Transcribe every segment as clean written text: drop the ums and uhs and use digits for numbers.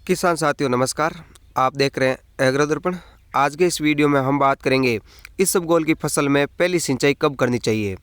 किसान साथियों नमस्कार। आप देख रहे हैं एग्रो दर्पण। आज के इस वीडियो में हम बात करेंगे इसबगोल की फसल में पहली सिंचाई कब करनी चाहिए।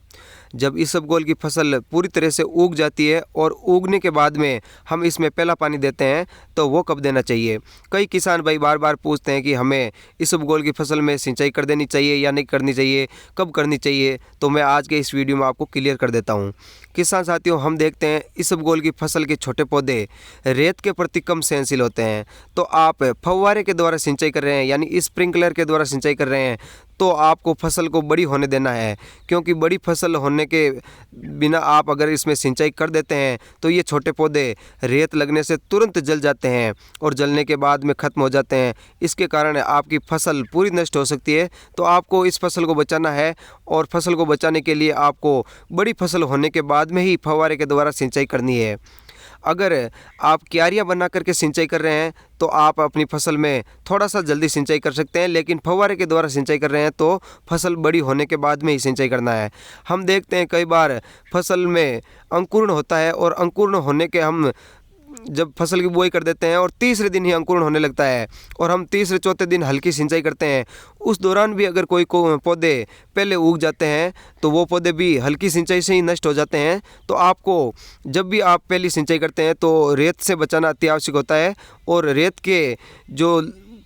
जब इसबगोल की फसल पूरी तरह से उग जाती है और उगने के बाद में हम इसमें पहला पानी देते हैं तो वो कब देना चाहिए। कई किसान भाई बार बार पूछते हैं कि हमें इसबगोल की फसल में सिंचाई कर देनी चाहिए या नहीं करनी चाहिए, कब करनी चाहिए। तो मैं आज के इस वीडियो में आपको क्लियर कर देता हूँ। किसान साथियों, हम देखते हैं इसबगोल की फसल के छोटे पौधे रेत के प्रति कम सहनशील होते हैं। तो आप फव्वारे के द्वारा सिंचाई कर रहे हैं यानी स्प्रिंकलर के द्वारा सिंचाई कर रहे हैं तो आपको फसल को बड़ी होने देना है, क्योंकि बड़ी फसल होने के बिना आप अगर इसमें सिंचाई कर देते हैं तो ये छोटे पौधे रेत लगने से तुरंत जल जाते हैं और जलने के बाद में ख़त्म हो जाते हैं। इसके कारण आपकी फसल पूरी नष्ट हो सकती है। तो आपको इस फसल को बचाना है और फसल को बचाने के लिए आपको बड़ी फसल होने के बाद में ही फव्वारे के द्वारा सिंचाई करनी है। अगर आप क्यारियाँ बना करके सिंचाई कर रहे हैं तो आप अपनी फसल में थोड़ा सा जल्दी सिंचाई कर सकते हैं, लेकिन फव्वारे के द्वारा सिंचाई कर रहे हैं तो फसल बड़ी होने के बाद में ही सिंचाई करना है। हम देखते हैं कई बार फसल में अंकुरण होता है और अंकुरण होने के हम जब फसल की बुआई कर देते हैं और तीसरे दिन ही अंकुरण होने लगता है और हम तीसरे चौथे दिन हल्की सिंचाई करते हैं। उस दौरान भी अगर कोई पौधे पहले उग जाते हैं तो वो पौधे भी हल्की सिंचाई से ही नष्ट हो जाते हैं। तो आपको जब भी आप पहली सिंचाई करते हैं तो रेत से बचाना अति आवश्यक होता है और रेत के जो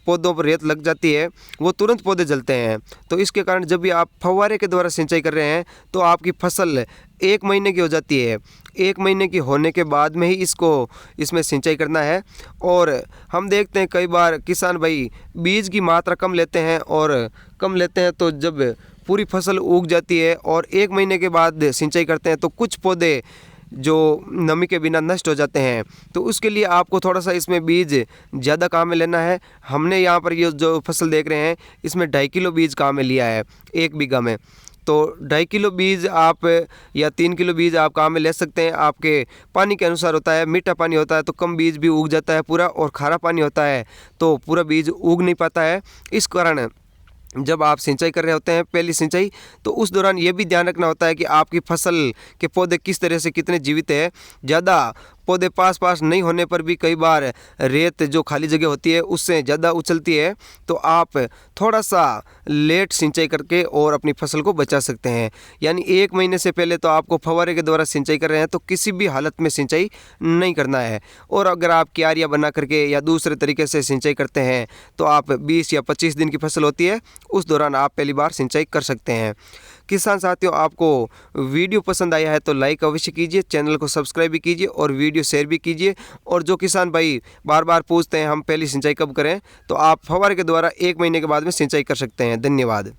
पौधों पर रेत लग जाती है वो तुरंत पौधे जलते हैं। तो इसके कारण जब भी आप फव्वारे के द्वारा सिंचाई कर रहे हैं तो आपकी फसल 1 महीने की हो जाती है। 1 महीने की होने के बाद में ही इसमें सिंचाई करना है। और हम देखते हैं कई बार किसान भाई बीज की मात्रा कम लेते हैं तो जब पूरी फसल उग जाती है और 1 महीने के बाद सिंचाई करते हैं तो कुछ पौधे जो नमी के बिना नष्ट हो जाते हैं। तो उसके लिए आपको थोड़ा सा इसमें बीज ज़्यादा काम में लेना है। हमने यहाँ पर ये जो फसल देख रहे हैं इसमें 2.5 किलो बीज काम में लिया है 1 बीघा में। तो 2.5 किलो बीज आप या 3 किलो बीज आप काम में ले सकते हैं। आपके पानी के अनुसार होता है। मीठा पानी होता है तो कम बीज भी उग जाता है पूरा, और खारा पानी होता है तो पूरा बीज उग नहीं पाता है। इस कारण जब आप सिंचाई कर रहे होते हैं पहली सिंचाई तो उस दौरान ये भी ध्यान रखना होता है कि आपकी फसल के पौधे किस तरह से कितने जीवित है। ज़्यादा पौधे पास नहीं होने पर भी कई बार रेत जो खाली जगह होती है उससे ज़्यादा उछलती है। तो आप थोड़ा सा लेट सिंचाई करके और अपनी फसल को बचा सकते हैं। यानी 1 महीने से पहले तो आपको फव्वारे के द्वारा सिंचाई कर रहे हैं तो किसी भी हालत में सिंचाई नहीं करना है। और अगर आप क्यारियाँ बना करके या दूसरे तरीके से सिंचाई करते हैं तो आप 20 या 25 दिन की फसल होती है उस दौरान आप पहली बार सिंचाई कर सकते हैं। किसान साथियों, आपको वीडियो पसंद आया है तो लाइक अवश्य कीजिए, चैनल को सब्सक्राइब भी कीजिए और वीडियो शेयर भी कीजिए। और जो किसान भाई बार बार पूछते हैं हम पहली सिंचाई कब करें, तो आप फव्वारे के द्वारा 1 महीने के बाद में सिंचाई कर सकते हैं। धन्यवाद।